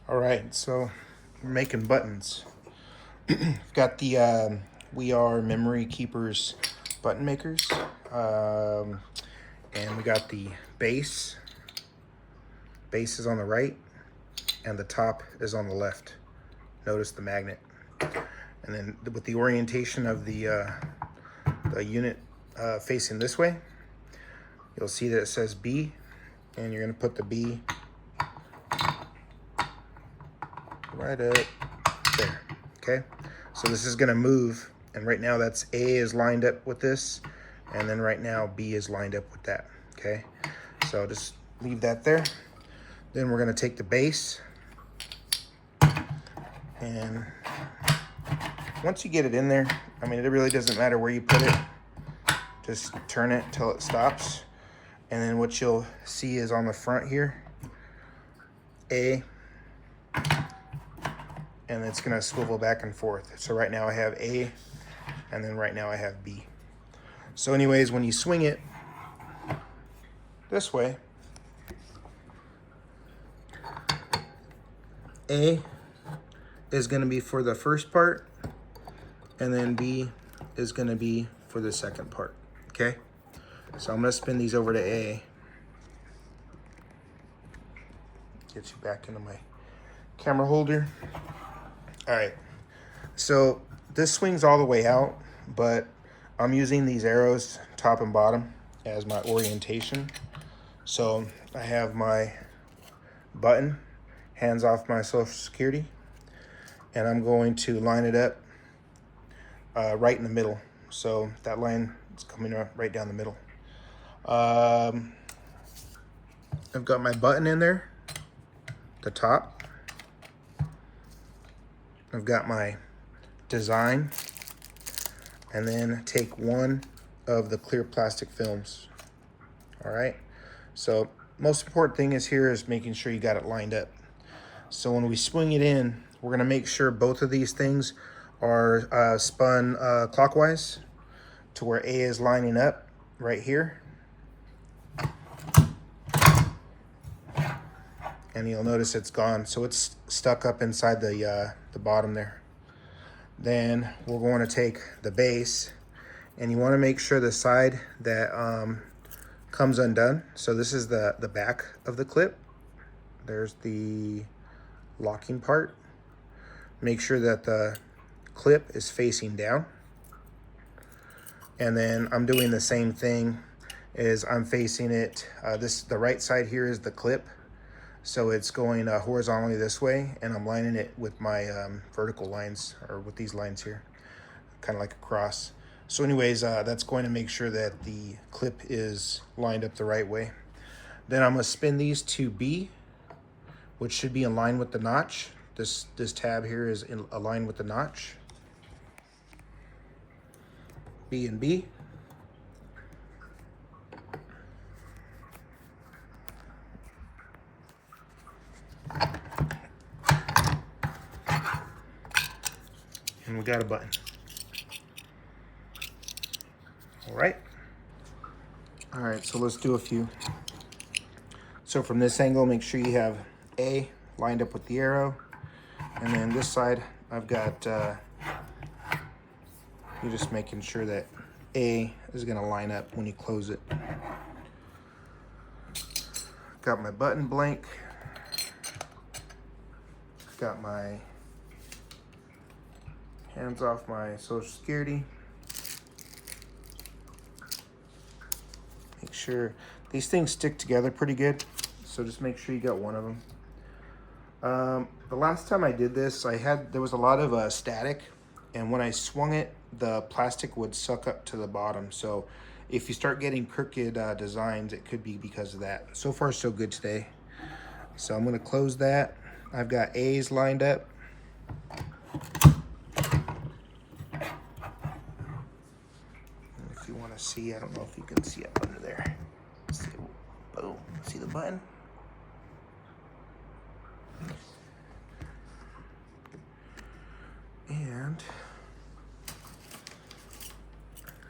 All right, so we're making buttons. We've got the We Are Memory Keepers button makers. And we got the base. Base is on the right, and the top is on the left. Notice the magnet. And then with the orientation of the unit facing this way, you'll see that it says B, and you're going to put the B right up there. Okay, so this is going to move, and right now that's A is lined up with this, and then right now B is lined up with that. Okay, so just leave that there. Then we're going to take the base, and once you get it in there, I mean, it really doesn't matter where you put it. Just turn it till it stops. And then what you'll see is on the front here, A, and it's gonna swivel back and forth. So right now I have A, and then right now I have B. So anyways, when you swing it this way, A is gonna be for the first part, and then B is gonna be for the second part, okay? So I'm gonna spin these over to A. Get you back into my camera holder. All right, so this swings all the way out, but I'm using these arrows, top and bottom, as my orientation. So I have my button, hands off my Social Security, and I'm going to line it up right in the middle. So that line is coming right down the middle. I've got my button in there, the top. I've got my design, and then take one of the clear plastic films. All right, so most important thing is here is making sure you got it lined up. So when we swing it in, we're gonna make sure both of these things are spun clockwise to where A is lining up right here. And you'll notice it's gone, so it's stuck up inside the bottom there. Then we're going to take the base, and you want to make sure the side that comes undone. So this is the back of the clip. There's the locking part. Make sure that the clip is facing down. And then I'm doing the same thing, is I'm facing it, the right side here is the clip. So it's going horizontally this way, and I'm lining it with my vertical lines, or with these lines here, kind of like a cross. So anyways, that's going to make sure that the clip is lined up the right way. Then I'm gonna spin these to B, which should be in line with the notch. This tab here is aligned with the notch. B and B. And we got a button. All right, so let's do a few. So from this angle, make sure you have A lined up with the arrow. And then this side, I've got, you're just making sure that A is gonna line up when you close it. Got my button blank. Got my hands off my Social Security. Make sure these things stick together pretty good, so just make sure you got one of them. The last time I did this, there was a lot of static, and when I swung it, the plastic would suck up to the bottom. So if you start getting crooked designs, it could be because of that. So far, so good today. So I'm gonna close that. I've got A's lined up. If you want to see, I don't know if you can see up under there. See, boom, see the button? And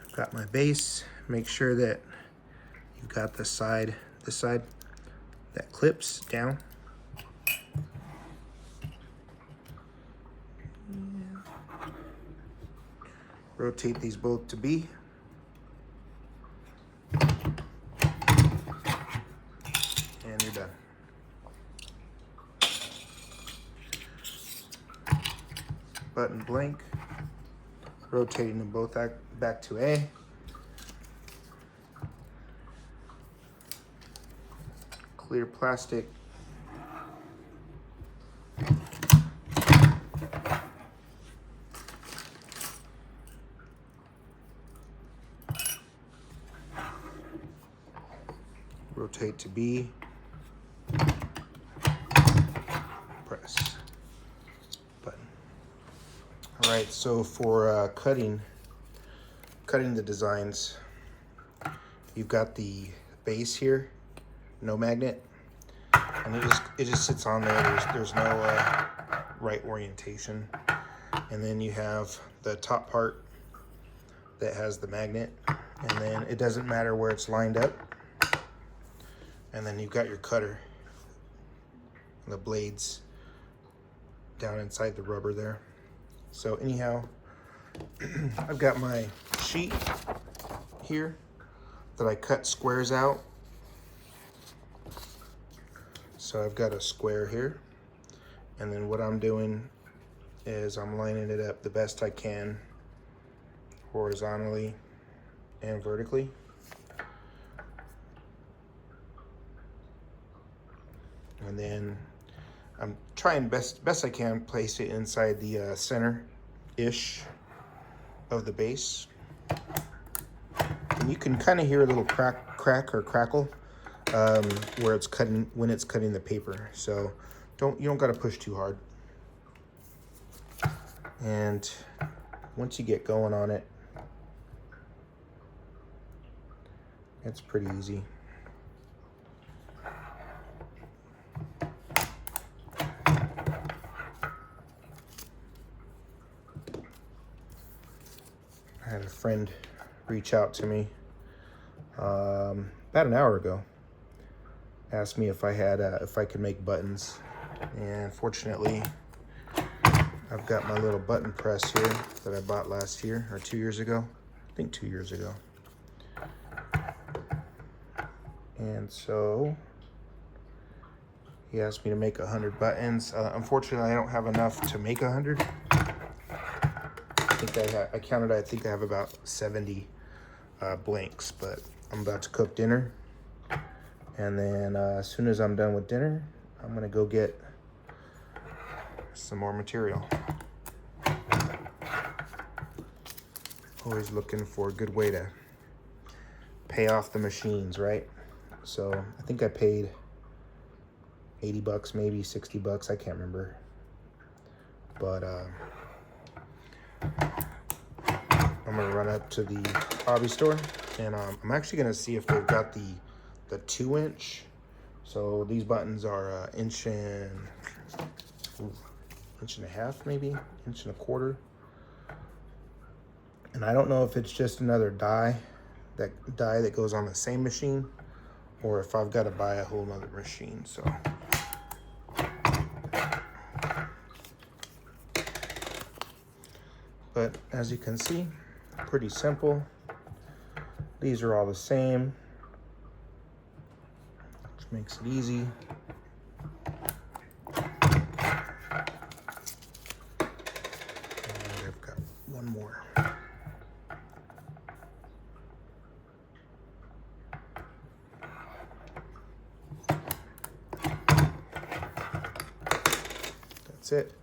I've got my base. Make sure that you've got this side that clips down. Rotate these both to B. And you're done. Button blank. Rotating them both back to A. Clear plastic. Rotate to B. Press. Button. All right, so for cutting the designs, you've got the base here, no magnet, and it just sits on there. There's no right orientation. And then you have the top part that has the magnet, and then it doesn't matter where it's lined up. And then you've got your cutter, the blades down inside the rubber there. So anyhow, I've got my sheet here that I cut squares out. So I've got a square here, and then what I'm doing is I'm lining it up the best I can, horizontally and vertically. And then I'm trying best I can place it inside the center-ish of the base. And you can kind of hear a little crack or crackle where it's cutting, when it's cutting the paper. So you don't got to push too hard. And once you get going on it, it's pretty easy. I had a friend reach out to me about an hour ago. Asked me if I could make buttons, and fortunately, I've got my little button press here that I bought last year or 2 years ago. I think 2 years ago. And so he asked me to make 100 buttons. Unfortunately, I don't have enough to make 100. I counted, I think I have about 70 blanks, but I'm about to cook dinner. And then as soon as I'm done with dinner, I'm gonna go get some more material. Always looking for a good way to pay off the machines, right? So I think I paid 80 bucks, maybe 60 bucks, I can't remember. But I'm gonna run up to the hobby store, and I'm actually gonna see if they've got the 2-inch. So these buttons are inch and a half, maybe inch and a quarter. And I don't know if it's just another die that goes on the same machine, or if I've got to buy a whole nother machine. So but as you can see, pretty simple. These are all the same, which makes it easy. And I've got one more. That's it.